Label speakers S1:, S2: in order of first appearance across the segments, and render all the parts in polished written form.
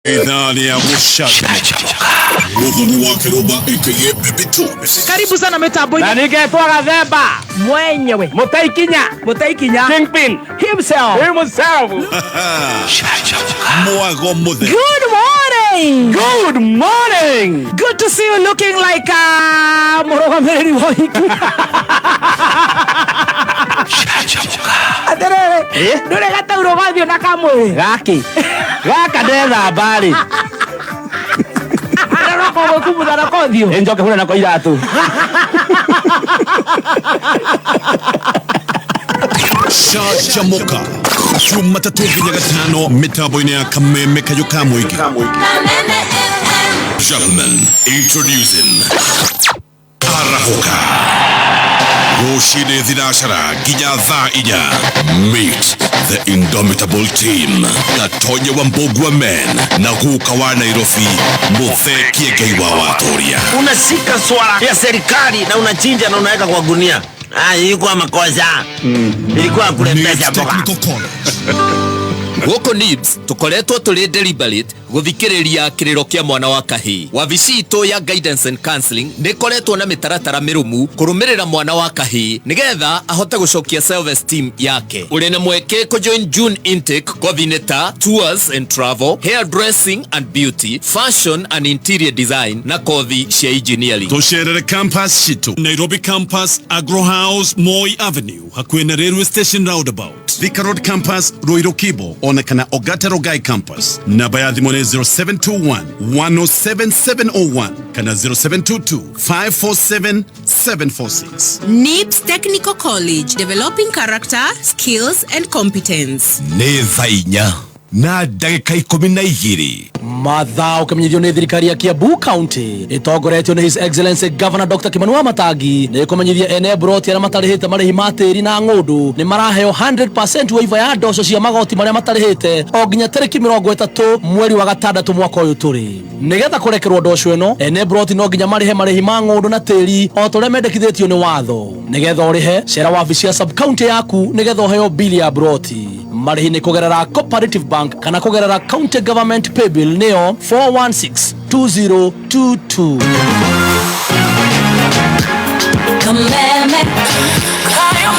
S1: Idhani ya
S2: Karibu sana Metaboi.
S3: Na ningetwa Gathemba
S2: Mwenyewe
S3: Mutaikinya Kingpin himself
S1: Mwago muthe.
S2: Good morning. Good to see you looking like Moroga Meri Wahiku. Atere Nure gata urogathio na kamwe
S3: Gaki Gaka ndetha mbari
S2: Aroko gukumuda na kothio
S3: Enjoke hura na kwa iratu
S1: Shachamoka Jumatatu nginya gatano Metaboi ya Kameme Kayuka Mwiki. Gentlemen, introducing Arahoka Yoshide Thirashara Ginya Tha Inya. Meet the indomitable team Gatonya Wambogwa Men na Guka wa Nairobi Mutheki Geiwa Watoria.
S4: Unashika swala ya serikali na unachinja na unaweka kwa gunia. Ilikuwa makosa. Ilikuwa kulembesha boga.
S5: Goko Nibs tukoretwo tuli deliberate guthikiriria kiriro kia mwana wa kahii. Wabici itu ya guidance and counseling nikoretwo na mitaratara mirumu kurumirira mwana wa kahii nigetha ahote gucokia self esteem yake. Uri na mweke ko join June intake coordinator tours and travel, hairdressing and beauty, fashion and interior design na kothi cia engineering.
S1: Tosherere campus shitu Nairobi campus Agro House Moi Avenue hakuhe na railway station roundabout. Thika Road campus Ruiru Kibo onekana Ogata Rogai campus. Namba ya thimone 0721 107 701 kana 0722 547 746.
S6: NIBS Technical College, developing character, skills and competence.
S1: Nĩ thaa inya na ndagĩka 12
S2: Mathaa ũkamenyithio nĩ thirikari ya Kiambu County ĩtongoretio nĩ His Excellency Governor Dr. Kimanua Matangi nĩ kũmenyithia ene broti arĩa matarĩhĩte marĩhi ma tĩri na ng'ũndũ nĩ maraheo 100% waiver ya ndoco cia magoti marĩa matarĩhĩte o nginya tarĩki 30 mweri wa gatandatũ mwaka ũyũ tũrĩ. Nĩgetha kũrekerwo ndoco ĩno ene broti no nginya marĩhi ma ng'ũndũ na tĩri o torĩa mendekithĩtio nĩ watho. Nĩgetha ũrĩhe cera wabici ya sub county yaku nĩgetha ũheo bili ya broti. Marĩhi nĩ kũgerera Cooperative Bank kana kũgerera County Government Paybill neo 4162022.
S7: Kameme Kayo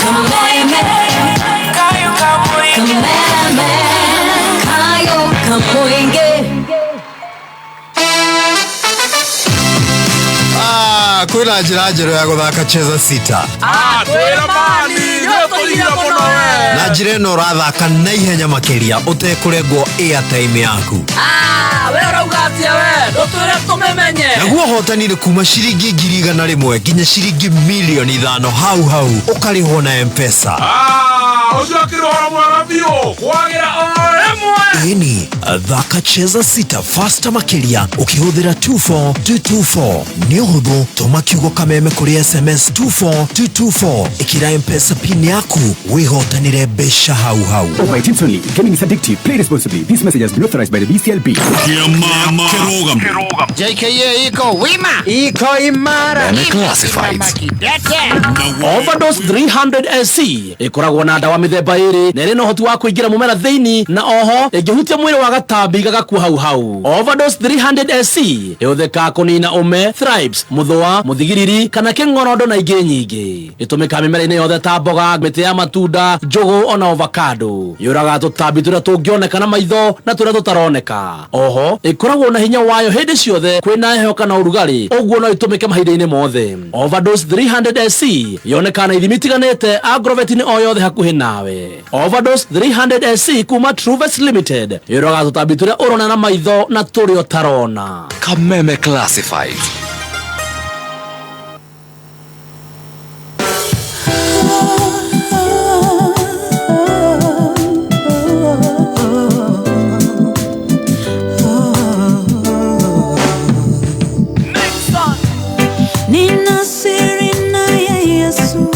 S7: Kamuinge.
S8: Kwina njĩra njerũ ya gũthaka Cheza Sita.
S3: Twĩra mani nĩũtũria mũno we.
S8: Na njĩra ĩno ũrathaka na ihenya makĩria ũtekũrengwo airtime yaku.
S7: We ũrauga atĩa we ndũtwĩre tũmĩmenye.
S8: Naguo hotani nĩ kuma ciringi 100,000 nginya ciringi 5,000,000 hau ũkarĩhwo na M-Pesa.
S3: Ũcio akĩrora mwega biũ kwagĩra o ĩmwe.
S8: Ĩni thaka Cheza Sita faster makĩria ũkĩhũthĩra 24224. Nĩ ũhũthũ tũma kiugo kameme kũrĩ SMS 24224 ĩkĩra M-Pesa pin yaku wĩhotanĩre mbeca hau.
S9: By Teams only. Gaming is addictive. Play responsibly. This message has been authorized by the BCLB.
S1: Kiamama Kirogam
S4: JKA iko wima.
S8: Iko imara.
S2: Overdose 300SC ikoragwo na ndawa mĩthemba ĩrĩ na ĩrĩ na ũhoti wa kũingĩra mũmera thĩinĩ na oho ĩngĩhutia mwĩrĩ wa gatambi gagakua hau. Overdose 300SC ĩhũthĩkaga kũnina ũme, thrips, mũthũa, mũthigiriri kana kĩng'orondo na ingĩ nyingĩ. Ĩtũmĩkaga mĩmera-inĩ yothe ta mboga, mĩtĩ ya matunda, njũgũ ona avocado. Yũraga tũtambi tũrĩa tũngĩoneka na maitho na tũrĩa tũtaroneka. Oho ĩkoragwo na hinya wayo hĩndĩ ciothe kwĩna heho kana ũrugarĩ, ũguo no ĩtũmĩke mahinda-inĩ mothe. Overdose 300SC yonekaga na ithimi itiganĩte Agrovet-inĩ o yothe hakuhĩ nawe. Overdose 300SC kuma Truvet Limited yũraga tũtambi tũrĩa ũrona na maitho na tũrĩa ũtarona.
S5: Kameme Classified.
S7: Nina siri naye Yesu,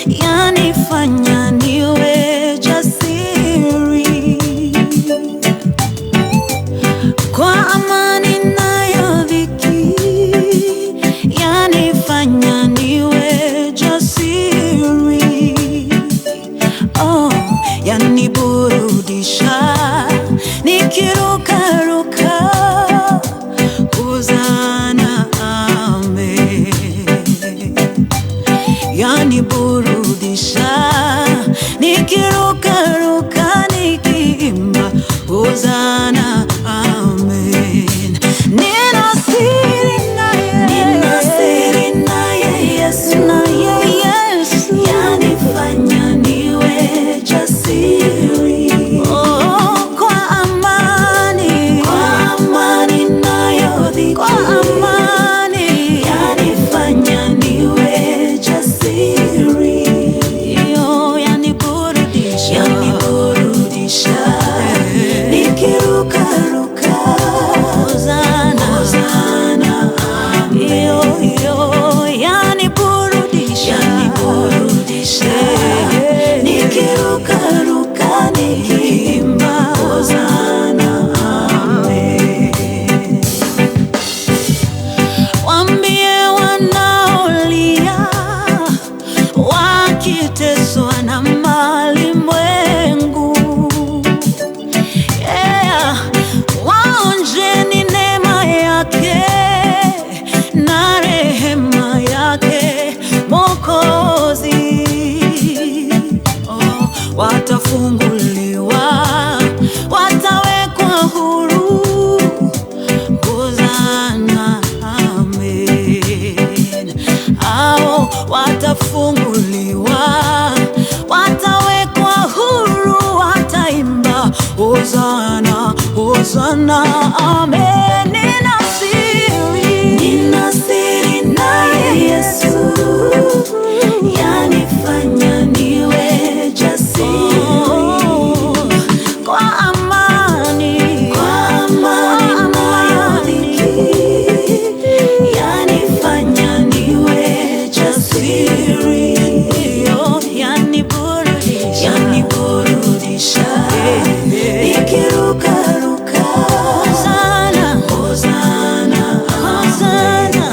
S7: yanifanya niwe jasiri. Kwa amani nayo dhiki
S10: Hosana, amen. Nina siri naye Yesu, yanifanya niwe jasiri. Kwa amani nayodhiki, yanifanya niwe jasiri. Yaniburudisha, nikirukaruka. Hosana, Hosana, Hosana.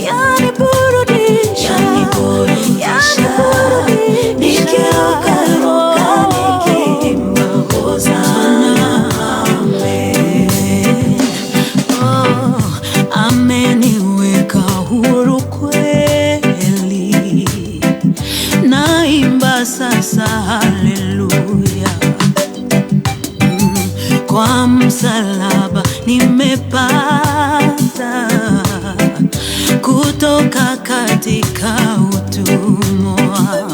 S10: Yaniburudisha, nikirukaruka, nikiimba Hosana, amen. Oh, ameniweka huru kweli, naimba sasa haleluya. Kwa msalaba nimepata kutoka katika utumwa.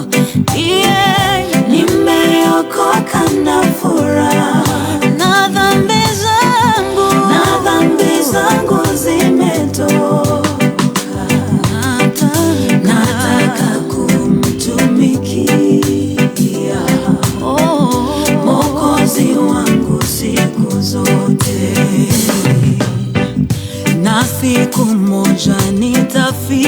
S10: Nimeokoka na furaha, na dhambi zangu zimetoka. Nataka kumtumikia Mwokozi wangu siku zote, na siku moja nitafika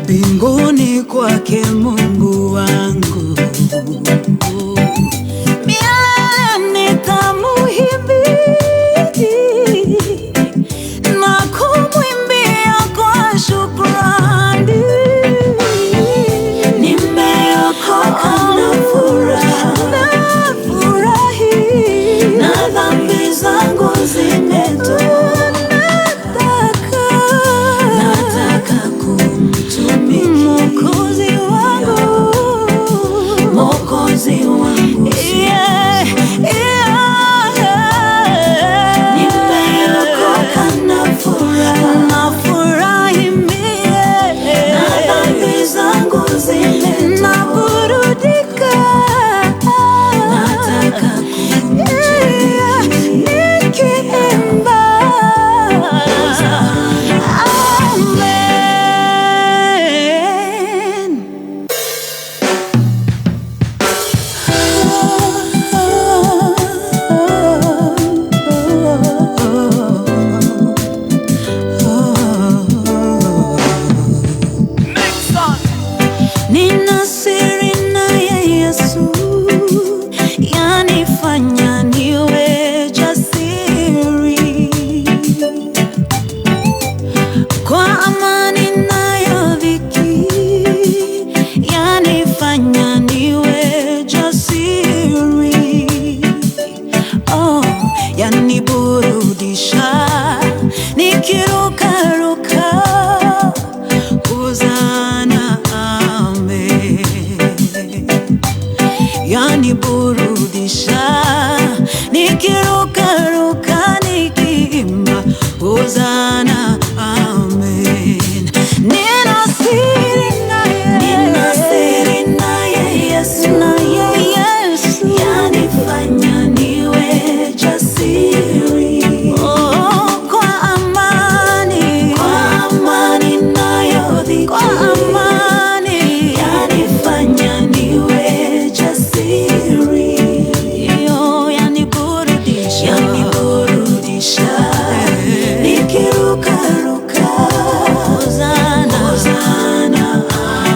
S10: mbinguni kwake Mungu wangu. Milele nitamuhimidi na kumwimbia kwa shukrani. Nimeokoka na furahi, na dhambi zangu zimetoka. Nataka kumtumikia Mwokozi wangu. Nimeokoka na furahi mie, na dhambi zangu naburudika. Nataka kumtumikia, nikiimba amen. Nina siri naye Yesu, yanifanya niwe jasiri. Kwa amani nayodhiki, yanifanya niwe jasiri. Oh, yaniburudisha, nikirukaruka. Hosana, amen. Yaniburudisha, nikirukaruka, nikiimba Hosana, amen. Nina siri naye Yesu, yanifanya niwe jasiri. Oh, kwa amani nayodhiki, yanifanya niwe jasiri. Yaniburudisha, nikirukaruka. Hosana,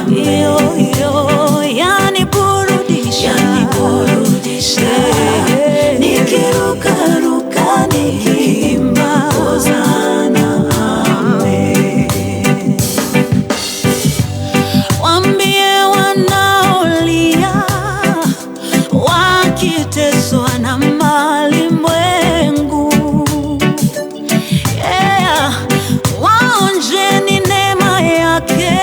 S10: amen. Yaniburudisha, nikirukaruka, nikiimba Hosana, amen. Waambie wanaolia wakiteswa na malimwengu, waonjeni neema yake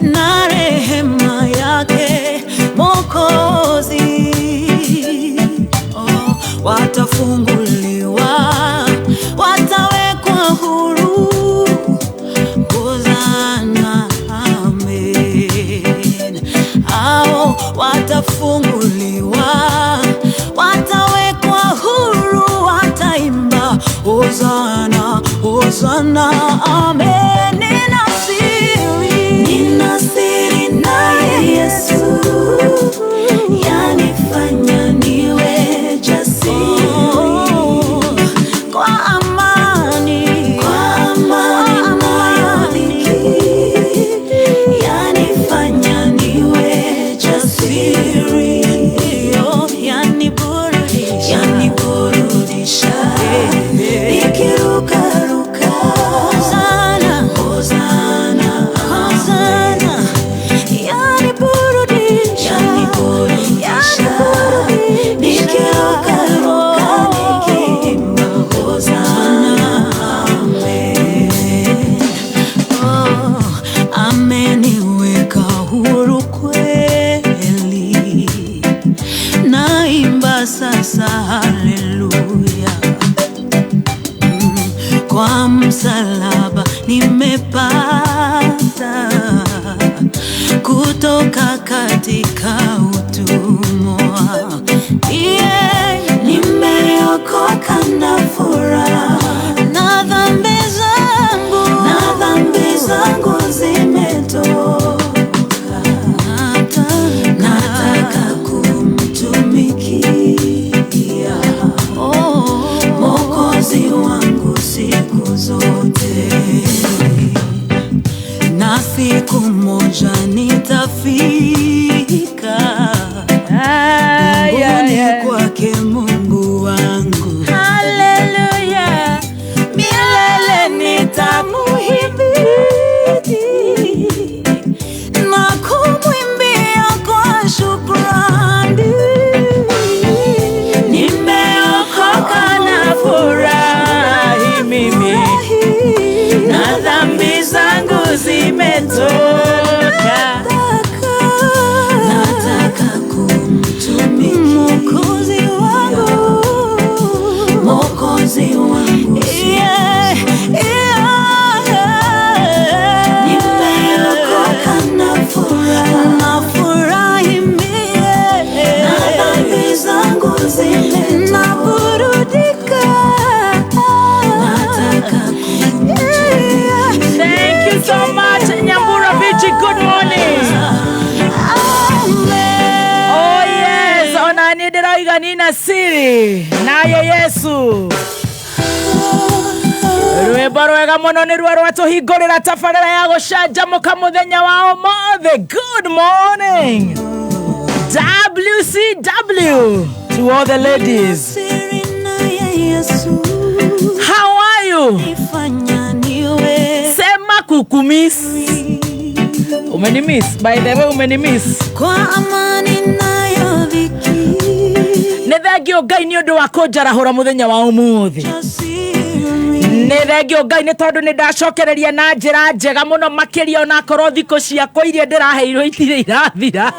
S10: na rehema yake Mwokozi. Watafunguliwa, watawekwa huru. Hosana, amen. Hao watafunguliwa, Hosana, amen. Nina siri naye Yesu, yanifanya niwe jasiri. Kwa amani yanifanya niwe jasiri. Yaniburudisha nikirukaruka. Hosana, Hosana, Hosana. Yaniburudisha nikirukaruka nikiimba Hosana, amen. Oh, ameniweka huru kweli, naimba sasa haleluya. Kwa msalaba nimepata kutoka katika utumwa. Nimeokoka na furaha, na dhambi zangu zimetoka. Nataka kumtumikia Mwokozi wangu siku zote, na siku moja nitafika mbinguni kwake Mungu wangu. Haleluya, milele nitamuhimidi na kumwimbia kwa shukrani. Nimeokoka na furahi mimi, na dhambi zangu zimetoka. Nataka kumtumikia Mwokozi wangu. Nimeokoka na furahi mimi, na dhambi zangu zinaburudika.
S11: Thank you so much, Nyambura Bichi. Good morning. Oh yes, ona nidira nina siri naye Yesu. Rwimbo rwega muno ni rwa rwatuhingurira tabarĩra ya gũcanjamũka mũthenya wa ũmũthĩ. Good morning, WCW, to all the ladies. How are you? Sema kukumiss. Umenimiss, by the way, umenimiss.
S10: Kwa amani nayo dhiki,
S11: Nĩ thengio Ngai nĩ ũndũ wa kũnjarahũra mũthenya wa ũmũthĩ. Nĩ thengio Ngai nĩ tondũ nĩ ndacokereria na njĩra njega mũno makĩria ona korwo thikũ ciakwa iria ndĩraheirwo itirĩ irathira.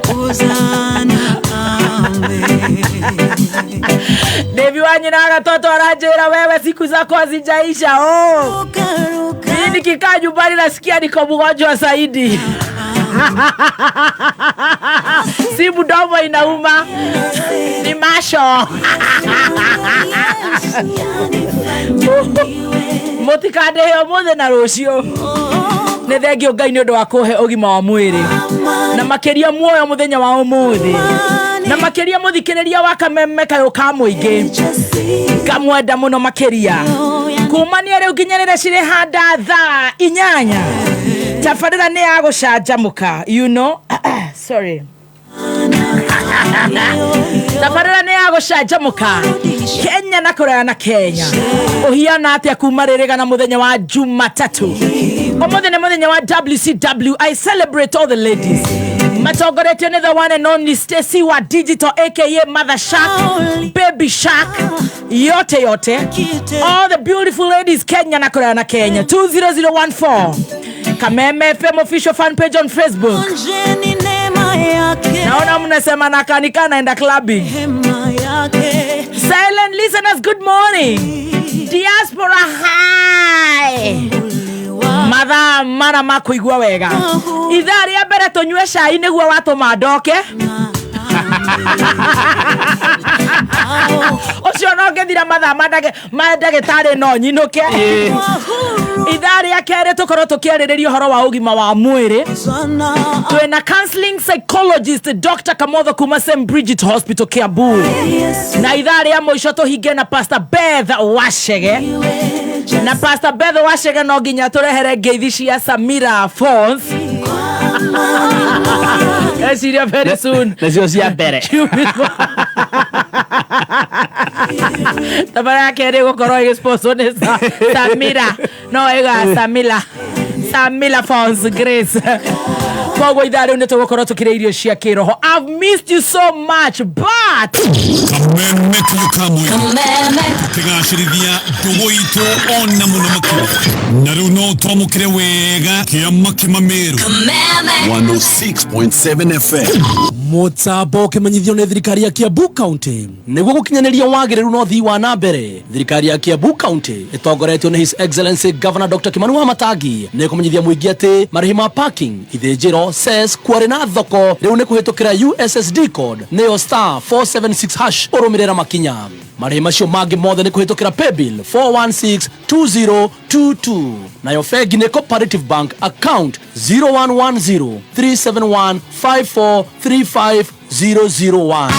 S10: Hosana, amen.
S11: Devi wanyina agatoto aranjĩra wewe siku zako hazijaisha. Oh, mimi nikikaa nyumbani nasikia niko mgonjwa zaidi. Si mdomo inauma, ni masho. Motikande heo mothe na rũciũ. Nĩ thengio Ngai nĩ ũndũ wa kũhe ũgima wa mwĩrĩ, na makĩria muoyo mũthenya wa ũmũthĩ, na makĩria mũthikĩrĩria wa kameme kayũ ka mũingĩ. Ngamwenda mũno makĩria. Kumania rĩu nginyĩrĩre cirĩ handa thaa 8. Tabarĩra nĩ ya gũcanjamũka, you know. Sorry. Tabarĩra nĩ ya gũcanjamũka Kenya na kũraya na Kenya. Ũhiana atĩa kuma rĩrĩga na mũthenya wa Jumatatu. Ũmũthĩ nĩ mũthenya wa WCW. I celebrate all the ladies. Matongoretio nĩ the one and only Stacy wa Digital aka Mother Shark, Baby Shark, yote. All the beautiful ladies Kenya na kũraya na Kenya. 20014 Kameme FM official fan page on Facebook. Naona mnasema nakanika naenda clubbing. Silent listeners, good morning. Diaspora hi. Mathaa mara makuigua wega. Ithaa rĩa mbere tũnyue cai nĩguo watũma ndoke. Ũcio no ngĩthiĩ gwathira mathaa mandagĩtarĩ no nyinũke ithaa rĩa kerĩ tũkorwo tũkĩarĩrĩria ũhoro wa ũgima wa mwĩrĩ twĩna counseling psychologist Dr. Kamotho kuma St. Bridget Hospital Kiambu na ithaa rĩa mũico tũhinge na Pastor Beth Wachege na Pastor Beth Wachege no nginya tũrehere ngeithi cia Samira Phones Esiria very soon.
S2: Nesio cia mbere.
S11: Tabara kere gũkorwo igĩsponsor nĩ Samira. No ega Samila Phones Grace. Koguo ithaa rĩu nĩ tũgũkorwo tũkĩrĩa irio cia kĩroho. I've missed you so much, but
S1: kameme tigacirithia ndũgũ itũ ona mũno makĩria na rĩu no twamũkĩre wega kĩama kĩmameru 106.7 FM
S2: Mũtambo ũkĩmenyithio nĩ thirikari ya Kiambu County nĩguo gũkinyanĩria wagĩrĩru na ũthii wa na mbere. Thirikari ya Kiambu County ĩtongoretio nĩ His Excellency Governor Dr. Kimani Wamatangi nĩ kũmenyithia mũingĩ atĩ marĩhi ma parking ithĩnjĩro cess kwarĩ na thoko rĩu nĩ kũhĩtũkĩra USSD code nĩyo *476# ũrũmĩrĩra makinya. Marĩhi macio mangĩ mothe nĩ kũhĩtũkĩra paybill 4162022 nayo bengi nĩ Cooperative Bank account 01103715435001.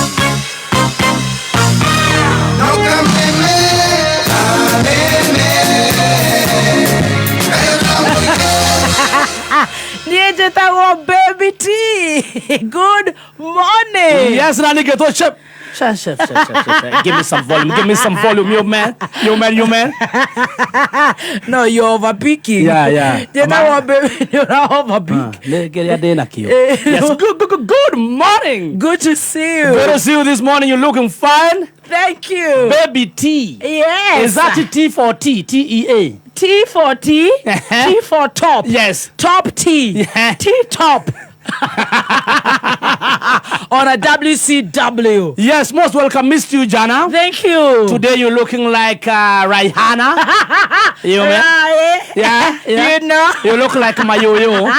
S11: Nijetagwo Baby T. Good morning.
S2: Yes, Nani get to chef. Chef. Give me some volume, you man.
S11: No, you're overpeaking.
S2: Yeah.
S11: Nijetagwo Baby, you're overpeaking.
S2: Yes, good morning.
S11: Good to see you.
S2: Good to see you this morning. You're looking fine.
S11: Thank you.
S2: Baby T.
S11: Yes.
S2: Is that T for T? T-E-A.
S11: T for T. T for top.
S2: Yes.
S11: Top T.
S2: Yeah.
S11: T top. On a WCW.
S2: Yes, most welcome, Missed you, Jana.
S11: Thank you.
S2: Today you're looking like Rihanna. You know? Yeah.
S11: You know.
S2: You look like my yo-yo.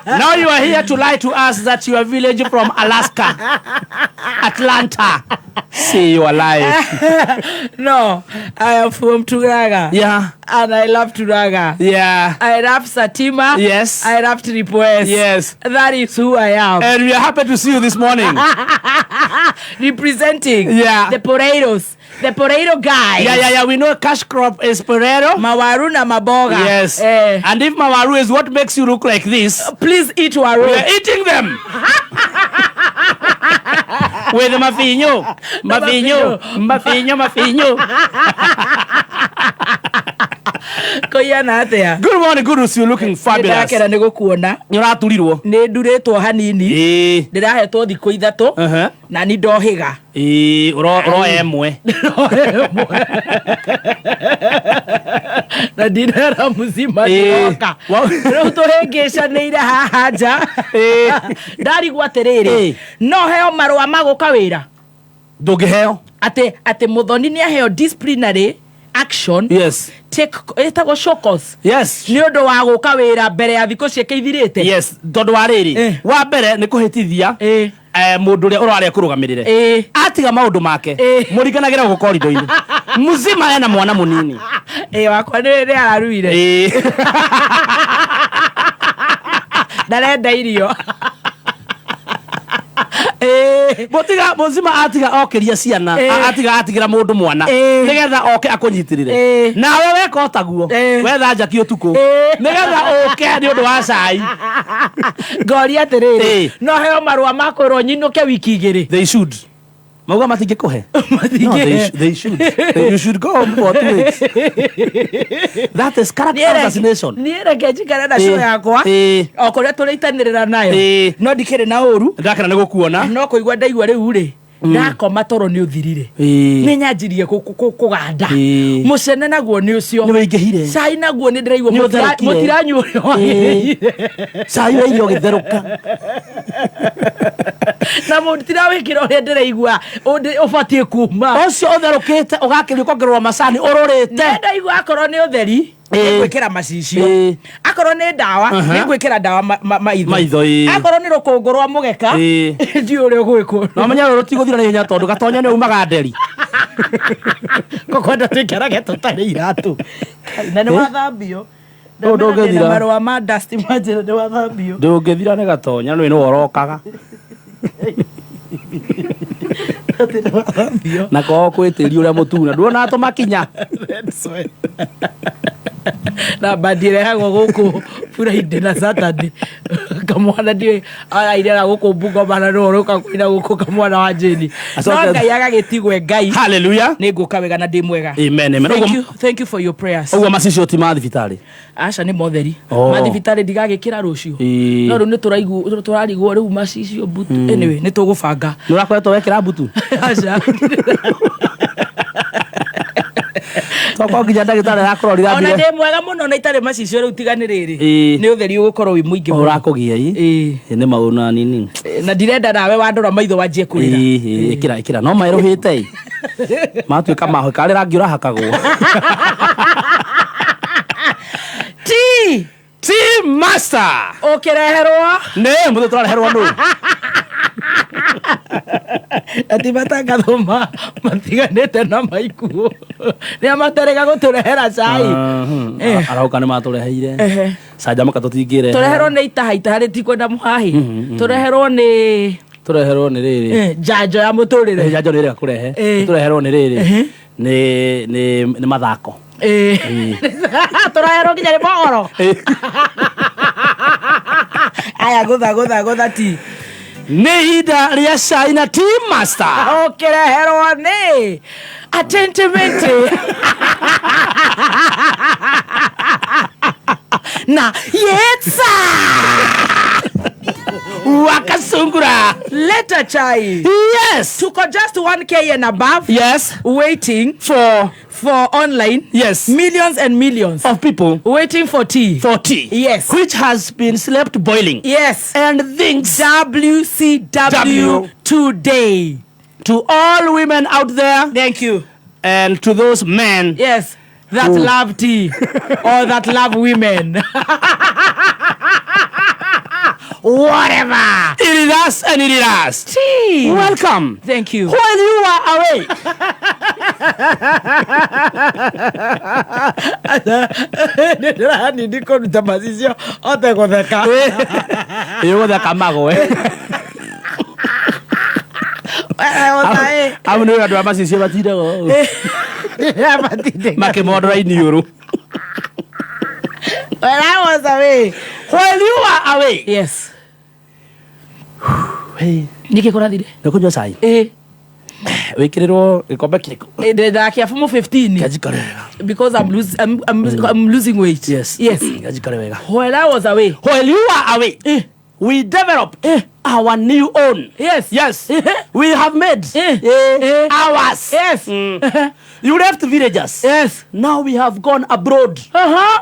S2: Now you are here to lie to us that you are village from Alaska, Atlanta. See, you are alive.
S11: No, I am from Turaga.
S2: Yeah.
S11: And I love Turaga.
S2: Yeah.
S11: I love Satima.
S2: Yes.
S11: I love Tripoes.
S2: Yes.
S11: That is who I am.
S2: And we are happy to see you this morning.
S11: Representing the potatoes. The potato guy.
S2: Yeah. We know cash crop is potato.
S11: Mawaru na maboga.
S2: Yes. And if mawaru is what makes you look like this,
S11: please eat waru.
S2: We are eating them. With mafinyo. Good morning, good to see you looking fabulous. Nĩũraturirwo.
S11: Nĩ ndurĩtwo hanini. Ndĩrahetwo thikũ ithatũ. Na nĩ ndohĩga.
S2: Uro emwe.
S11: Na dinara mzima nĩroka. Rĩu tũhĩngĩcanĩire haha nja. Ndarigwo atĩrĩrĩ. No heo marũa ma gũka wĩra.
S2: Ndũngĩheo.
S11: Atĩ mũthoni nĩaheo disciplinary action.
S2: Yes.
S11: Etagwo shokos.
S2: Yes.
S11: Nĩ ũndũ wa gũka wĩra mbere ya thikũ ciake ithirĩte.
S2: Yes. Tondũ wa rĩrĩ. Wa mbere nĩ kũhĩtithia. Mũndũ ũrĩa ũrarĩa kũrũgamĩrĩre. Atiga maũndũ make. Mũringanagĩra gũkũ korido-inĩ. Muzima ena mwana mũnini.
S11: Wakwa nĩ araruire. Ndarenda irio.
S2: Muzima atiga okeria ciana. Atigira mũndũ mwana. Nĩgetha oke akũnyitirĩre. Nawe weka ũtaguo. Wetha njaki ũtukũ. Nĩgetha oke nĩ ũndũ wa cai.
S11: Ngoria atĩrĩrĩ. No heo marũa ma kwĩrwo nyinũke wiki igĩrĩ.
S2: They should. Mauga matingĩkũhe. No, they should. You should go home for 2 weeks. That is character assassination.
S11: Niĩ reke njikare na show yakwa. O kũrĩa tũrĩitanĩrĩra nayo. No ndikĩrĩ na ũru.
S2: Ndakena nĩ gũkuona.
S11: No kũigua ndaigua rĩu rĩ. Ndakoma toro nĩ ũthirire. Nĩ nyanjirie kũganda. Mũcene naguo nĩ ũcio.
S2: Nĩ wĩingĩhire.
S11: Cai naguo nĩ ndĩraigua mũtiranyua ũrĩa wagĩrĩire.
S2: Cai wa irio gĩtherũka.
S11: Na mutira wikira uria ndiraigua ubatie kuma
S2: ucio utherukite ugakirio kongerwa macani ururite
S11: ndaigua akorwo ni utheri gwikira macicio akorwo ni ndawa ni gwikira ndawa maitho akorwo ni rukungu rwa mugeka ndi uri gwikwo
S2: no menya rutiguthira na hinya tondu gatonya ni umaga nderi
S11: kokwenda tuikarage tutari iratu na ni wathambio
S2: ndungithira
S11: marwa ma dust imagine ni wathambio
S2: ndungithira ni gatonya ni worokaga na ko kwitiri uria mutuna nduona atumakinya
S11: na bandire hago guku Friday na Saturday kamwana ndi aira guku bugo bana roka kwina guku kamwana wa jeni no ngai agagitigwe ngai
S2: hallelujah
S11: ni nguka wega na ndi mwega
S2: amen amen
S11: thank you for your prayers
S2: ugo macicio ti mathibitari
S11: aca ni motheri mathibitari ndigagikira rucio no ru ni turarigwo riu macicio butu anyway ni tugubanga
S2: ni urakoretwo wekira butu
S11: aca
S2: toko nginya ndagitari akororira
S11: ona ndi mwega muno na itare macicio riu tiganiriri ni utheri ugukorwo wi muingi
S2: urakugia ni mauna nini
S11: na ndirenda nawe wandora maitho wanjie kurira
S2: ikira no mairuhite matuika mahoka rira ngiura hakagwo T master
S11: ukireherwa
S2: ne muthe turareherwa nu
S11: ati matangathoma matiganite na maikuo ni amaterega guturehera cai
S2: arauka ni matureheire caja makatutingire
S11: tureherwo ni itahaita hari ti kwenda muhahi tureherwo ni
S2: riri
S11: janjo ya muturire
S2: janjo ni riri kurehe tureherwo ni riri ni mathako
S11: tureherwo nginya ni mogoro aya gutha ti
S2: nĩ ihinda rĩa cai na T master
S11: ũkĩreherwo nĩ attentivity na yetsa
S2: wakasungura
S11: letter chai
S2: yes
S11: tuko just 1k and above
S2: yes
S11: waiting
S2: for
S11: online
S2: yes
S11: millions and millions
S2: of people
S11: waiting for tea
S2: yes which has been slept boiling
S11: yes
S2: and thinks
S11: WCW today
S2: to all women out there
S11: thank you
S2: and to those men
S11: yes that love tea or that love women whatever
S2: it is us and it is us
S11: tea
S2: welcome
S11: thank you
S2: while you are away
S11: ndirani ndiko ntamazisio ote gotheka
S2: yogotheka magwe amu nä andå a macicio matindago makimondora iniuru
S11: when I was away
S2: while you are away
S11: yes
S2: niki kurathire nä kå nyua cai wä kä rä rwo gä kombe kä rä
S11: ndakia fumo 15
S2: kajikare wega
S11: because I'm losing weight
S2: yes kajikare wega
S11: when I was away
S2: while you are away we developed our new own yes we have made ours
S11: yes
S2: you left villagers
S11: yes
S2: now we have gone abroad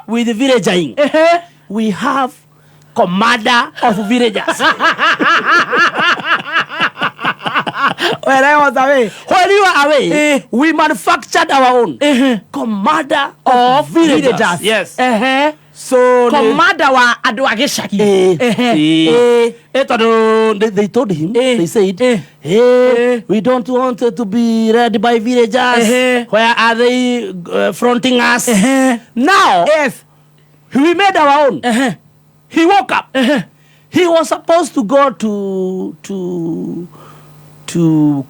S2: with villaging we have commander of villagers
S11: when I was away
S2: while you were away we manufactured our own commander of villagers
S11: yes
S2: so
S11: commander wa andu agicagi
S2: they told him they said we don't want to be read by villagers where are they fronting us now
S11: yes
S2: we made our own he woke up he was supposed to go to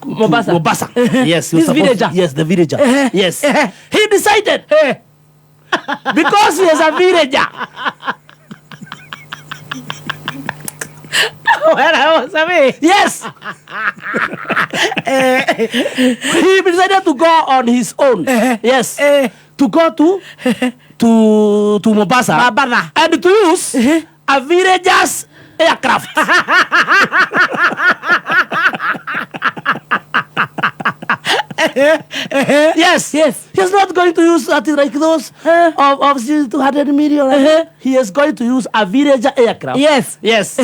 S2: Mombasa. Yes,
S11: his villager.
S2: Yes, the villager. Yes. He decided because he is a villager.
S11: When I was away.
S2: Yes. He decided to go on his own. Yes. To go to Mombasa. And to use a villager's aircraft. Yes. He's not going to use something like those of 200 million. He is going to use a Villager aircraft. Yes.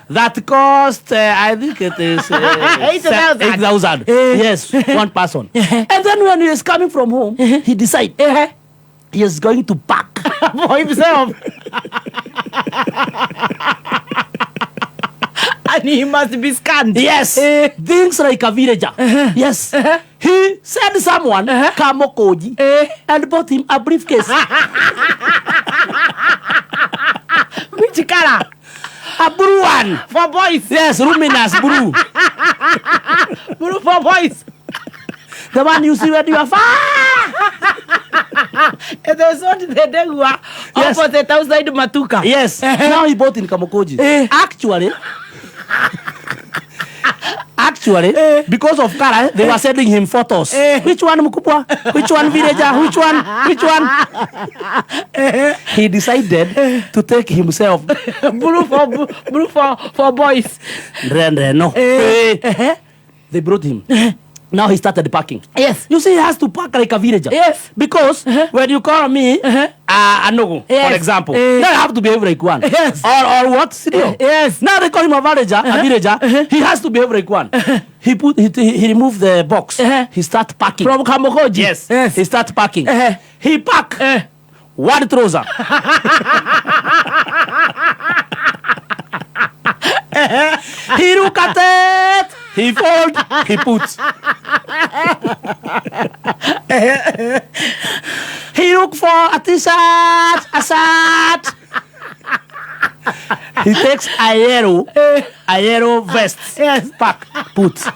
S2: That cost, I think it is 8,000. Yes, one person. And then when he is coming from home, he decides he is going to pack for himself.
S11: And he must be scanned.
S2: Yes. Things like a Villager. Yes. He sent someone, Kamokoji, and bought him a briefcase.
S11: Which color?
S2: A blue one.
S11: For boys.
S2: Yes, luminous blue.
S11: Blue for boys.
S2: The one you see when you are far.
S11: And there's what the Degua opposite outside Matuka.
S2: Yes. Now he bought in Kamokoji. Actually, because of Kara, they were sending him photos. Which one Mukupwa? Which one Villager? Which one? He decided to take himself.
S11: Blue for boys.
S2: No. They brought him. Now he started packing.
S11: Yes.
S2: You see, he has to pack like a Villager.
S11: Yes.
S2: Because when you call me Anogo, for example, now I have to behave like one.
S11: Yes.
S2: Or what?
S11: Yes.
S2: Now they call him a Villager. He has to behave like one. He removed the box. He start packing.
S11: From Kamokoji.
S2: Yes. He start packing. He pack one trouser. He look at it. He fold. He puts. He look for a t-shirt, a shirt. He takes a yellow vest.
S11: Yes.
S2: Pack. Put.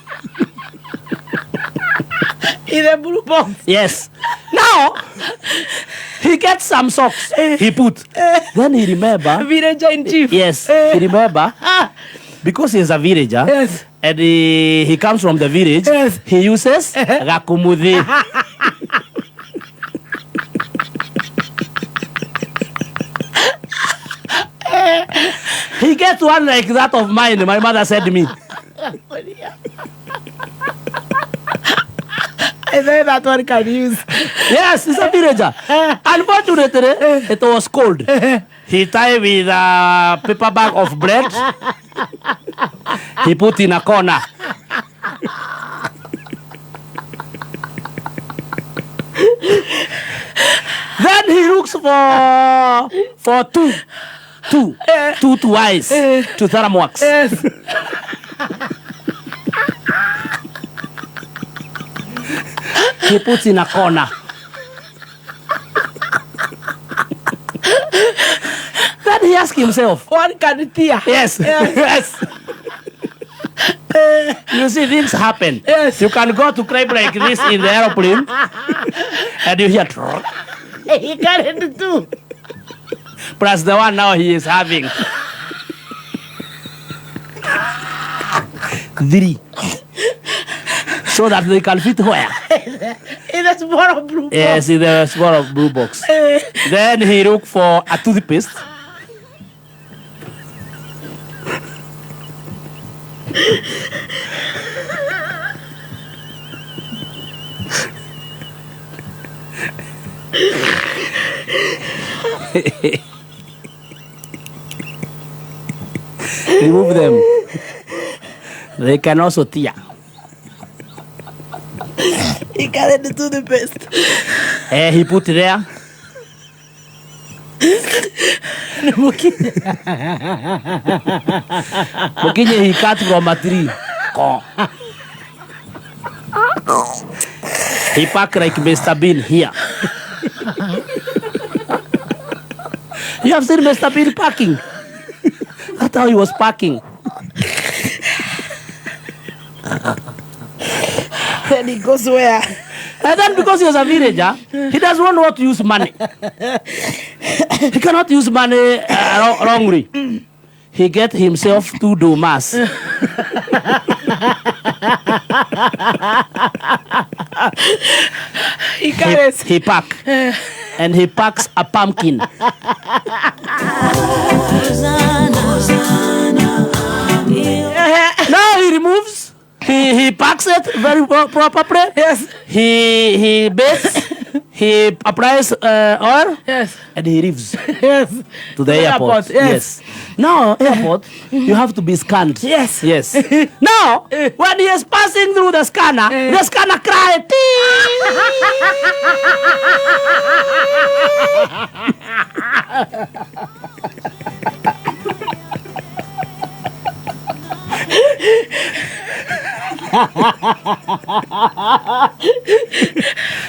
S11: In a blue box.
S2: Yes. Now he gets some socks. He put. Then he remember.
S11: Villager in chief.
S2: Yes. He remember. Because he is a Villager.
S11: Yes.
S2: And he comes from the village.
S11: Yes.
S2: He uses Gakumudhi. He gets one like that of mine. My mother said to me.
S11: I say that one can use.
S2: Yes, it's a Villager. Unfortunately, it was cold. He tied with a paper bag of bread. He put in a corner. Then he looks for two eyes to Thermox.
S11: Yes.
S2: He puts in a corner. Then he asks himself,
S11: One can tear.
S2: Yes. You see, things happen.
S11: Yes.
S2: You can go to crib like this in the aeroplane, and you hear.
S11: He got it too.
S2: Plus the one now he is having. 3. So that they can fit where?
S11: In a small blue box.
S2: Yes, in the small blue box. Then he looked for a toothpaste. Remove them. They can also tear.
S11: He got it to the best.
S2: He put it there. Mukinye he cut from a tree. He packed like Mr. Bean here. You have seen Mr. Bean packing? That's how he was packing.
S11: Then he goes where?
S2: And then because he is a Villager, he doesn't want to use money. He cannot use money wrongly. He get himself 2 domas. He pack. And he packs a pumpkin. Now he removes. He He packs it very properly.
S11: Yes.
S2: He bathes. He applies oil.
S11: Yes.
S2: And he leaves.
S11: Yes.
S2: To the airport.
S11: Yes.
S2: Now, airport, you have to be scanned.
S11: Yes.
S2: Yes. Now, when he is passing through the scanner cries.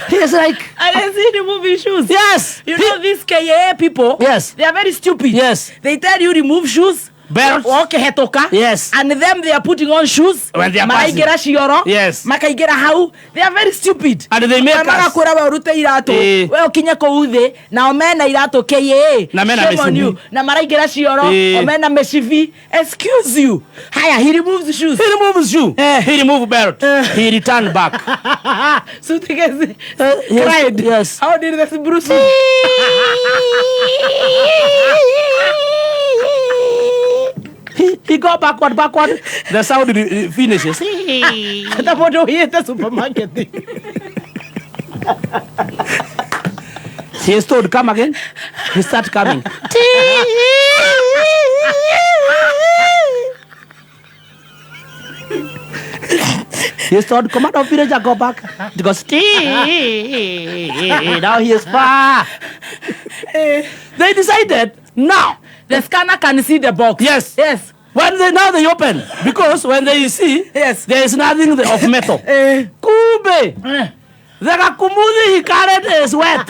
S2: He's like,
S11: I didn't see the movie shoes.
S2: Yes.
S11: You know these KAA people?
S2: Yes.
S11: They are very stupid.
S2: Yes.
S11: They tell you remove shoes.
S2: Belts.
S11: Hetoka.
S2: Yes.
S11: And them they are putting on shoes.
S2: When they are passing.
S11: Maraigera shioro.
S2: Yes.
S11: Makaigera hau. They are very stupid.
S2: And they make us.
S11: Kura we urute irato. We ukinye ko uthe na omena irato KAA.
S2: Na mena
S11: Shame on you. Na maraigera shioro. Omena meshivi. Excuse you. Haya, he removes the shoes.
S2: He removes shoe. He removes belt. He returned back.
S11: So they cried.
S2: Yes.
S11: How did this Bruce?
S2: He go backward. The sound finishes.
S11: The photo here at the supermarket.
S2: He is told, come again. He start coming. He is told, come out of village and go back. He goes, now he is far. They decided, now.
S11: The scanner can see the box.
S2: Yes.
S11: Yes.
S2: When they open, because when they see,
S11: yes,
S2: there is nothing of metal. Kube. The kakumudi he carried is wet.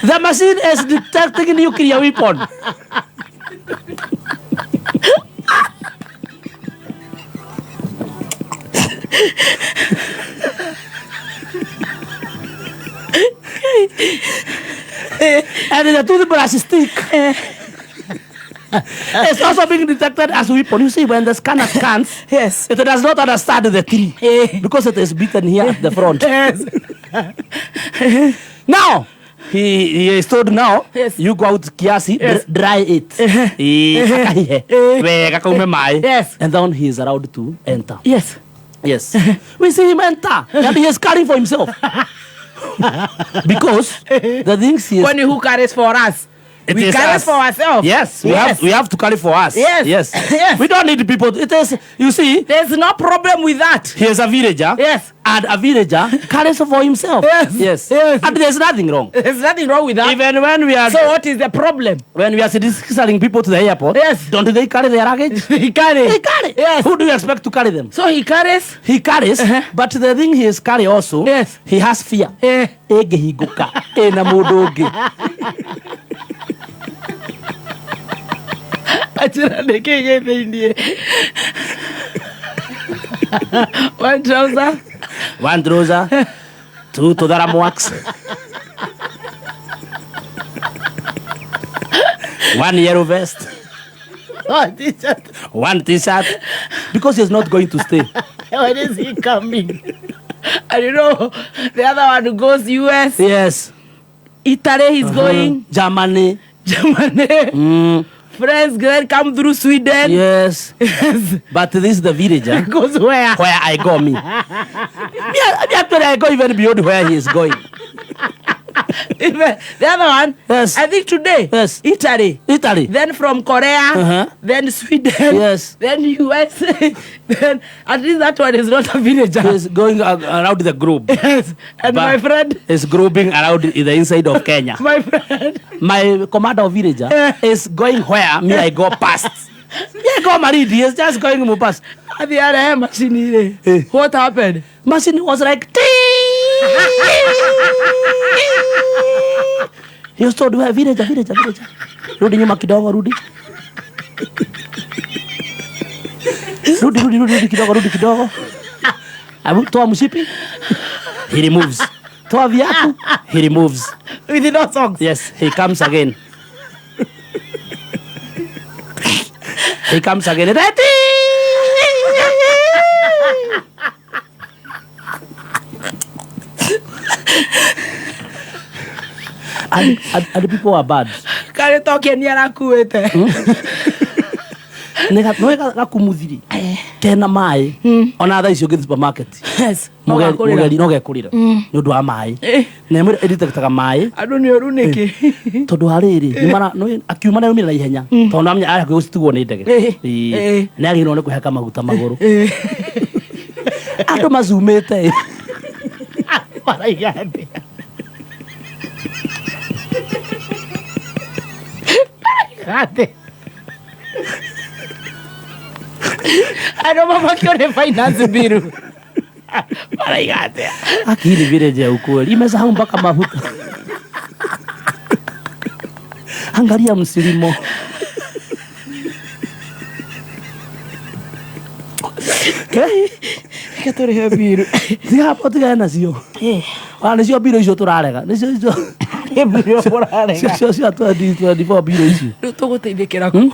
S2: The machine is detecting nuclear weapon. And the toothbrush stick. It's also being detected as weapon. You see, when the scanner scans,
S11: yes,
S2: it does not understand the tree because it is beaten here at the front.
S11: Yes.
S2: Now, he is told now,
S11: yes,
S2: you go out kiasi,
S11: yes,
S2: dry it.
S11: Yes.
S2: And then he is allowed to enter.
S11: Yes.
S2: Yes. We see him enter, and he is caring for himself. Because the things he is...
S11: When who carries for us? We carry for ourselves.
S2: Yes, we have to carry for us.
S11: Yes.
S2: Yes.
S11: Yes.
S2: We don't need people. It is, you see.
S11: There's no problem with that.
S2: He is a villager.
S11: Yes.
S2: And a villager carries for himself.
S11: Yes.
S2: Yes.
S11: Yes.
S2: And there's nothing wrong.
S11: There's nothing wrong with that.
S2: Even when we are...
S11: So what is the problem?
S2: When we are selling people to the airport,
S11: yes,
S2: don't they carry their luggage?
S11: They carry.
S2: They carry.
S11: Yes.
S2: Who do you expect to carry them?
S11: So he carries?
S2: He carries, but the thing he is carry also,
S11: yes,
S2: he has fear. Egehiguka. Enamudoge.
S11: One trouser.
S2: One trouser. Two Todara wax. One yellow vest.
S11: One t-shirt.
S2: One t-shirt. Because he's not going to stay.
S11: When is he coming? And you know, the other one goes US.
S2: Yes.
S11: Italy he's going.
S2: Germany.
S11: Friends girl come through Sweden.
S2: Yes. But this is the villager.
S11: Goes where?
S2: Where I go me. Actually, I go even beyond where he is going.
S11: The other one,
S2: yes,
S11: I think today,
S2: yes,
S11: Italy, then from Korea, then Sweden,
S2: yes,
S11: then US, then at least that one is not a villager.
S2: He's going around the group.
S11: Yes, and but my friend
S2: is grouping around in the inside of Kenya.
S11: My friend,
S2: my commander of villager is going where me I go past. Yeah, go married. He is just going to past.
S11: At the other machine, what happened?
S2: Machine was like. He was told, villager. Rudi nyuma kidogo, rudi. Rudi kidogo. Toa mshipi. He removes. Toa viatu. He removes.
S11: With no socks.
S2: Yes, he comes again. He comes again. And the people are bad.
S11: Kare toke ni arakuete.
S2: Nega gakumuthiri. Kena mai. Ona tha icio ngi supermarket.
S11: Yes.
S2: Mugeri no gekurira. Ni undu wa mai. Na mwe editekaga mai.
S11: Andu ni oruniki.
S2: Tondu hariri ni mara no akiuma na rumira ihenya. Tondu amenya ara kwigusitugwo ni ndege. Ni agirwo ni kuheka maguta maguru. Andu mazumite. Maraigande. Gate. Ano mama kione finance biru. Maraigande. Akili vile je ukweli. Imesahau mpaka mafuta. Angalia msilimo.
S11: Katore he biru.
S2: Dia potiga nacio. Wala cio biru icio turarega. Nicio icio. Biru turarega. Cio tu biru icio.
S11: Tuguteithikira ku.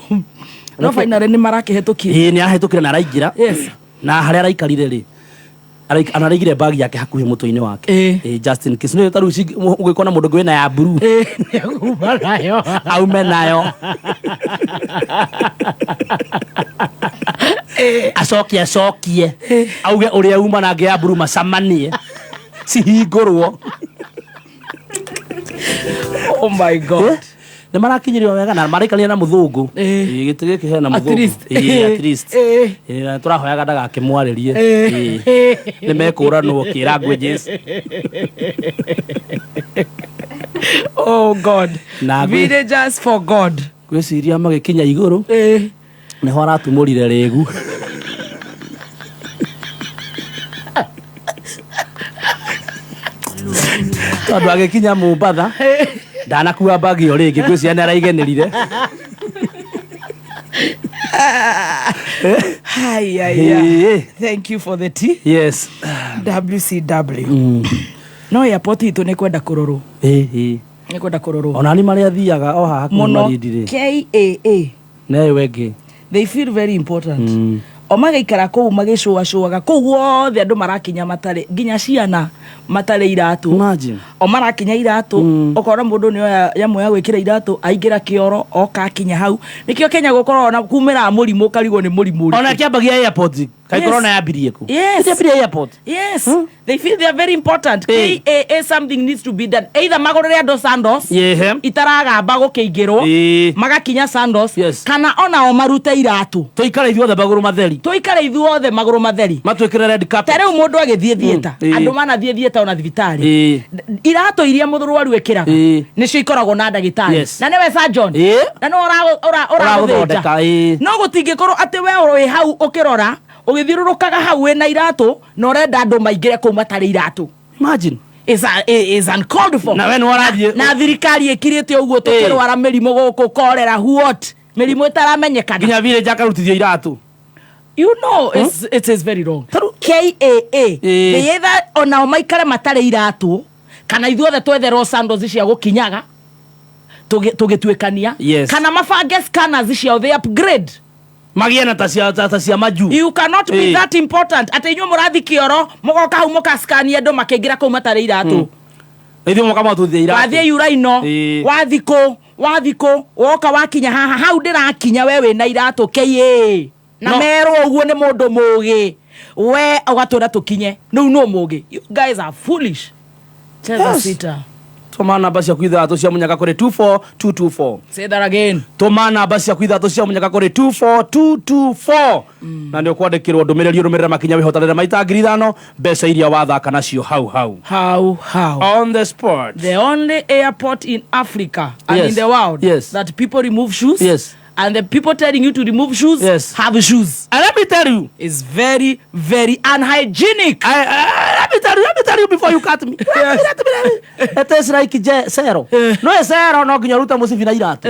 S11: No finally ni marakihetukire.
S2: Ni ahetukire na araingira.
S11: Yes.
S2: Na haria araikarire ri. Anaraigire bag yake hakuhi muto-ini wake. Justin Kiss no taru ugikona mundu gwina ya blue. Kuma nayo. Aume nayo. Acokie. Auge uria uma na nge ya blue macamanie. Cihingurwo.
S11: Oh my God.
S2: Ni marakinyirio wega na maraikaria na muthungu. Giti giki hena muthungu. At least. Turahoyaga ndagakimwaririe. Ni mekuranwo ki languages.
S11: Oh God. Villagers for God.
S2: Gwiciria magikinya iguru. Niho aratumurire regu. Tondu agikinya Mombasa. Ndanakuwa bagi yo ringi gwiciria ni araigenirire.
S11: Hi. Thank you for the tea.
S2: Yes.
S11: WCW. No airport itu ni kwenda kururu. Ni kwenda kururu.
S2: Ona ni mari athiaga o haha kumarindire.
S11: KAA.
S2: Na wengi.
S11: They feel very important. O magaikara kou magicũaga kou guothe andu marakinya matare nginya ciana matare iratu.
S2: Imagine.
S11: O marakinya iratu okora mundu ni yamwe ya gwikira iratu aingira kioro oka kinya hau nikio Kenya gukorwo na kumira murimu karigwo ni murimu.
S2: Ona kiambagia airport kai corona yabirie ku.
S11: Yes.
S2: Yabirie airport.
S11: Yes. They feel they are very important. KAA something needs to be done. Either magorere ando Sandos. Itaragamba gukiingirwo. Magakinya Sandos. Kana ona o marute iratu.
S2: Tuikare ithuothe maguru matheri.
S11: Tuikare ithuothe maguru matheri.
S2: Matwikire red carpet.
S11: Tere mundu agithie thieta. Andu mana thieta ona thibitari. Iratu iria muthurwaru ekiraga. Nicio ikoragwo na ndagitari. Na niwe Surgeon. Na no ora guthondeka. No gutingikorwo ati we uri hau ukirora ugithirurukaga hau wena iratu na urenda andu maingire kou matari iratu.
S2: Imagine.
S11: Is uncalled for.
S2: Na we no arathie.
S11: Na thirikari ikirite uguo tukirwara mirimo guku korera what? Mirimo itaramenyekana.
S2: Nginya village akarutithio iratu.
S11: You know, it is very wrong. KAA. They either ona maikare matare iratu kana ithuothe twetherwo Sandos cia gukinyaga tugitwekania kana mabange scanners cia the upgrade.
S2: Magiana tasia maju.
S11: You cannot be that important. Ate nyu murathi kioro mugoka hau mukaskania ndo makingira kou matare iratu.
S2: Nithio mukama tuthie iratu.
S11: Wathie yuraino wathiko woka wakinya haha hau ndirakinya wewe na iratu KAA. Na mero uguo ni mundu mugi. We ugatura tukinye. No mugi. You guys are foolish. Cheza sita.
S2: Tomana basi ya kuitha atosia munyaka kore 24224.
S11: Say that again.
S2: Tomana basi ya kuitha atosia munyaka kore 24224. Na ndio kwandikirwo ndumiriri urumirira makinya wihotanira maita 5,000 mbeca iria wathaka nacio hau. On the spot.
S11: The only airport in Africa and in the world that people remove shoes. And the people telling you to remove shoes have shoes.
S2: And let me tell you,
S11: it's very, very unhygienic.
S2: Let me tell you before you cut me. It is like zero. No zero no ginya ruta musibi na iratu.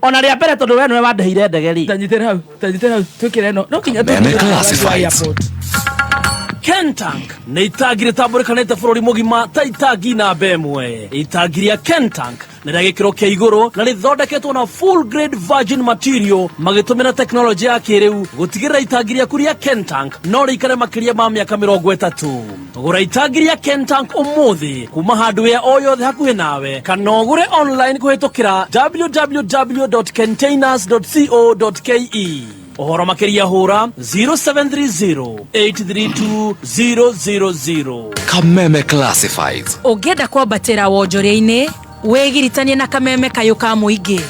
S2: Ona ria pere tondu we no wadehire ndege ri.
S11: Tanyitera hau. Tukire no ginya tukire airport.
S2: Kentank nĩ itangi rĩtambũrĩkanĩte bũrũri mũgima ta itangi namba ĩmwe. Itangi rĩa Kentank nĩ rĩa gĩkĩro kĩa igũrũ na rĩthondeketwo na full grade virgin material magĩtũmĩra teknolojĩ ya kĩrĩu gũtigĩrĩra itangi rĩaku rĩa Kentank no rĩikare makĩria ma mĩaka 30. Gũra itangi rĩa Kentank ũmũthĩ kuma hardware o yothe hakuhĩ nawe kana ũgũre online kũhĩtũkĩra www.containers.co.ke. Ũhoro makĩria hũra 0730-832-000.
S12: Kameme Classifieds.
S6: Ũngĩenda kwambatĩra wonjoria-inĩ wĩgiritanie na Kameme kayũ ka mũingĩ.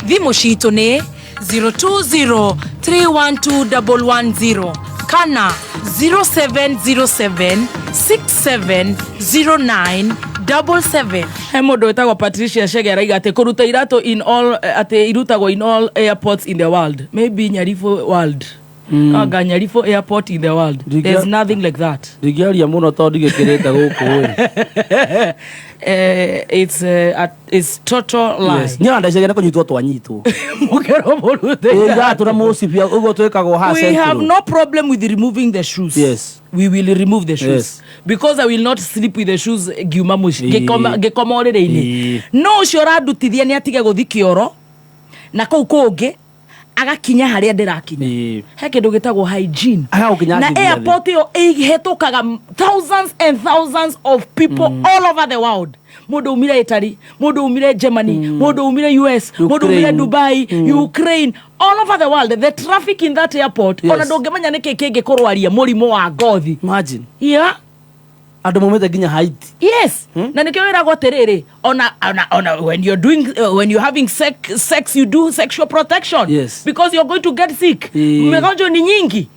S6: Thimũ citũ nĩ 020-312-110 kana 0707-6709-77.
S11: He mũndũ wĩtagwo Patricia Chege araiga atĩ kũruta iratũ in all atĩ irutagwo in all airports in the world. Maybe Nyaribo world. Anga Nyaribo airport in the world. There's nothing like that.
S2: Ndigiaria mũno tondũ ndigĩkĩrĩte gũkũ.
S11: It's total lie.
S2: Yes. Nyanda cegera kũnyitwo twanyitwo.
S11: Mukero mũrute.
S2: Iratũ na mũcibia ũguo twĩkagwo ha
S11: We have no problem with removing the shoes.
S2: Yes.
S11: We will remove the shoes. Yes. Because I will not sleep with the shoes giuma mushi. Gĩkoma ũrĩrĩ-inĩ. No ũcio ũrandutithia nĩ atige gũthi kĩoro na kũu kũngĩ agakinya harĩa ndĩrakinya. He kĩndũ gĩtagwo hygiene. Na airport ĩyo ĩhĩtũkaga thousands and thousands of people all over the world. Mũndũ umire Italy, mũndũ umire Germany, mũndũ umire US, mũndũ umire Dubai, Ukraine, all over the world. The traffic in that airport, ona ndũngĩmenya nĩkĩ kĩngĩkũrwaria mũrimũ wa ngothi.
S2: Imagine.
S11: Yeah.
S2: Andũ momete nginya Haiti.
S11: Yes. Na nikio wĩragwo atĩrĩrĩ, ona when you're doing when you're having sex you do sexual protection.
S2: Yes.
S11: Because you're going to get sick. Mĩgonjo ni nyingi.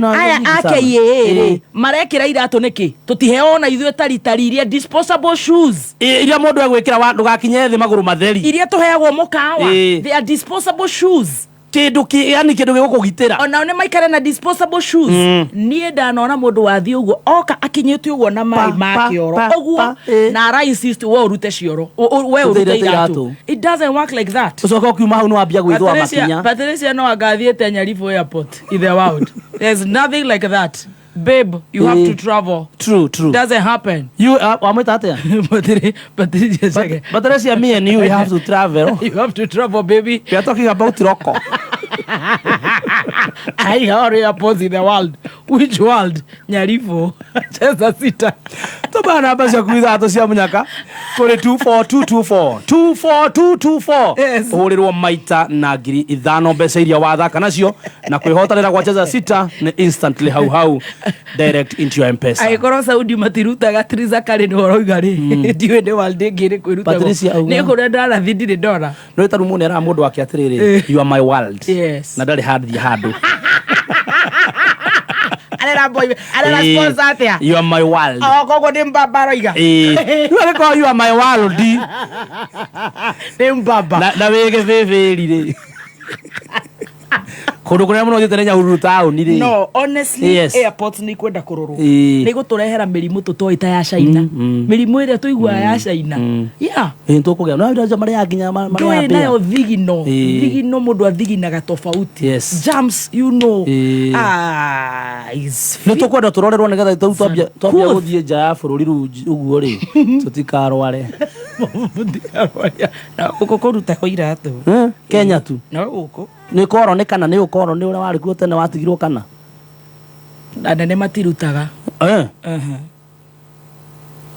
S11: Aya ake yeye marekĩra iratũ nĩkĩ? Tũtiheona ithuĩ tari iria disposable shoes.
S2: Iria mũndũ egwĩkĩra ndũgakinye thĩ magũrũ matheri.
S11: Iria tũheagwo mũkawa. They are disposable shoes.
S2: Yani kĩndũ gĩgũkũgitĩra.
S11: Ona one maikare na disposable shoes. Niĩ ndanona mũndũ wathi ũguo oka akinyĩte ũguo na maĩ ma kĩoro ũguo na ara insist we ũrute cioro we ũrute iratũ. It doesn't work like that.
S2: Ũcoka ũkiuma hau no wambia gwĩthũa makinya.
S11: Patricia no angathiĩte Nyaribo airport in the world. There's nothing like that. Babe, you have to travel.
S2: True.
S11: Doesn't happen.
S2: You wamwita atia?
S11: Patricia Chege.
S2: Patricia, me and you, we have to travel.
S11: You have to travel, baby.
S2: We are talking about Rocco.
S11: I heard airports in the world. Which world? Nyaribo. Cheza sita.
S2: Tobana hapa cia kuitha ato cia munyaka. Kuri 24224. 24224.
S11: Yes.
S2: Ũhũrĩrwo maita na 5,000 mbeca iria wathaka nacio na kwĩhotanĩra gwa Cheza sita ni instantly hau direct into your M-Pesa.
S11: Agĩkorwo Saudi matirutaga Triza Kari nĩ ũroiga rĩ. Ndiũĩ nĩ world ĩngĩ kwĩruta.
S2: Patricia
S11: nĩ kũrĩa ndarathi ndirĩ ndora.
S2: No ĩtaru mũnene ara mũndũ wake atĩrĩrĩ. You are my world.
S11: Yes.
S2: Na ndarĩ handũ.
S11: Arera sponsor atia.
S2: You are my world.
S11: Koguo nĩ mbamba roiga.
S2: You are my world.
S11: Nĩ mbamba.
S2: Na wĩgĩbĩbĩri rĩ. Kũndũ kũrĩa mũno thiĩte nĩ Nyahururu taũni rĩ.
S11: No, honestly, airports nĩ kwenda kũrorwo. Nĩ gũtũrehera mĩrimũ tũtoĩ ta ya China. Mĩrimũ ĩrĩa tũiguaga ya China. Yeah.
S2: Tũkũgĩa no ndio marĩa nginya marĩa
S11: ya nayo thigino. Thigino mũndũ athiginaga tofauti.
S2: Yes.
S11: Germs, you know.
S2: Nĩ tũkwenda tũrorerwo nĩgetha twambia gũthiĩ nja ya bũrũri rĩu ũguo rĩ. Tũtikarware.
S11: Na ũkũ kũruta kwa iratũ.
S2: Kenya tu.
S11: No ũkũ.
S2: Nĩ ũkoronekana nĩ ũrĩa warĩ kuo tene watigirwo kana.
S11: Anene matirutaga.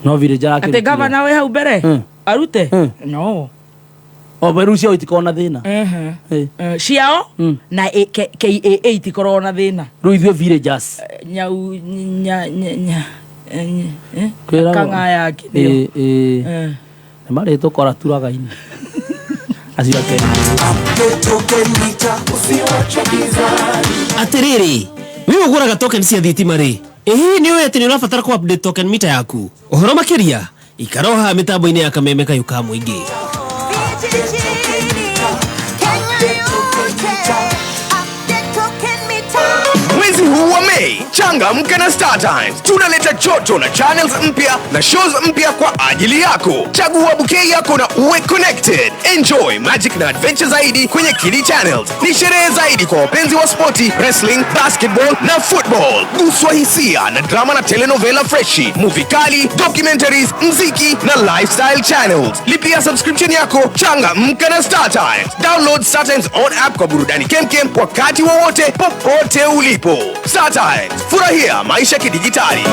S2: No village yake.
S11: Ate gavana we hau mbere. Arute? No.
S2: Oberu cio itikona thina.
S11: Ciao na KAA itikoro na thina.
S2: Rĩu ithuĩ villagers.
S11: Nyau kanga yake ndio.
S2: Mari tũkora turaga-inĩ.
S13: Atiriri, wewe ũgũraga token cia thitima rĩ. Hihi nĩ ũĩ atĩ nĩ ũrabatara ku update token meter yaku? Ũhoro makĩria, ikaroha mĩtambo-inĩ ya Kameme kayũ ka mũingĩ.
S14: Mwezi huu wa Mei, Changamka na Star Times. Tunaleta joto na channels mpya na shows mpya kwa ajili yako. Chagua bouquet yako na uwe connected. Enjoy magic na adventure zaidi kwenye Kili Channels. Ni sherehe zaidi kwa wapenzi wa sporti, wrestling, basketball na football. Guswa hisia na drama na telenovela freshi, movie kali, documentaries, mziki na lifestyle channels. Lipia subscription yako, changamka na Star Times. Download Star Times on app kwa burudani kemkem wakati wowote popote ulipo. Star Times, furahia maisha kidijitali.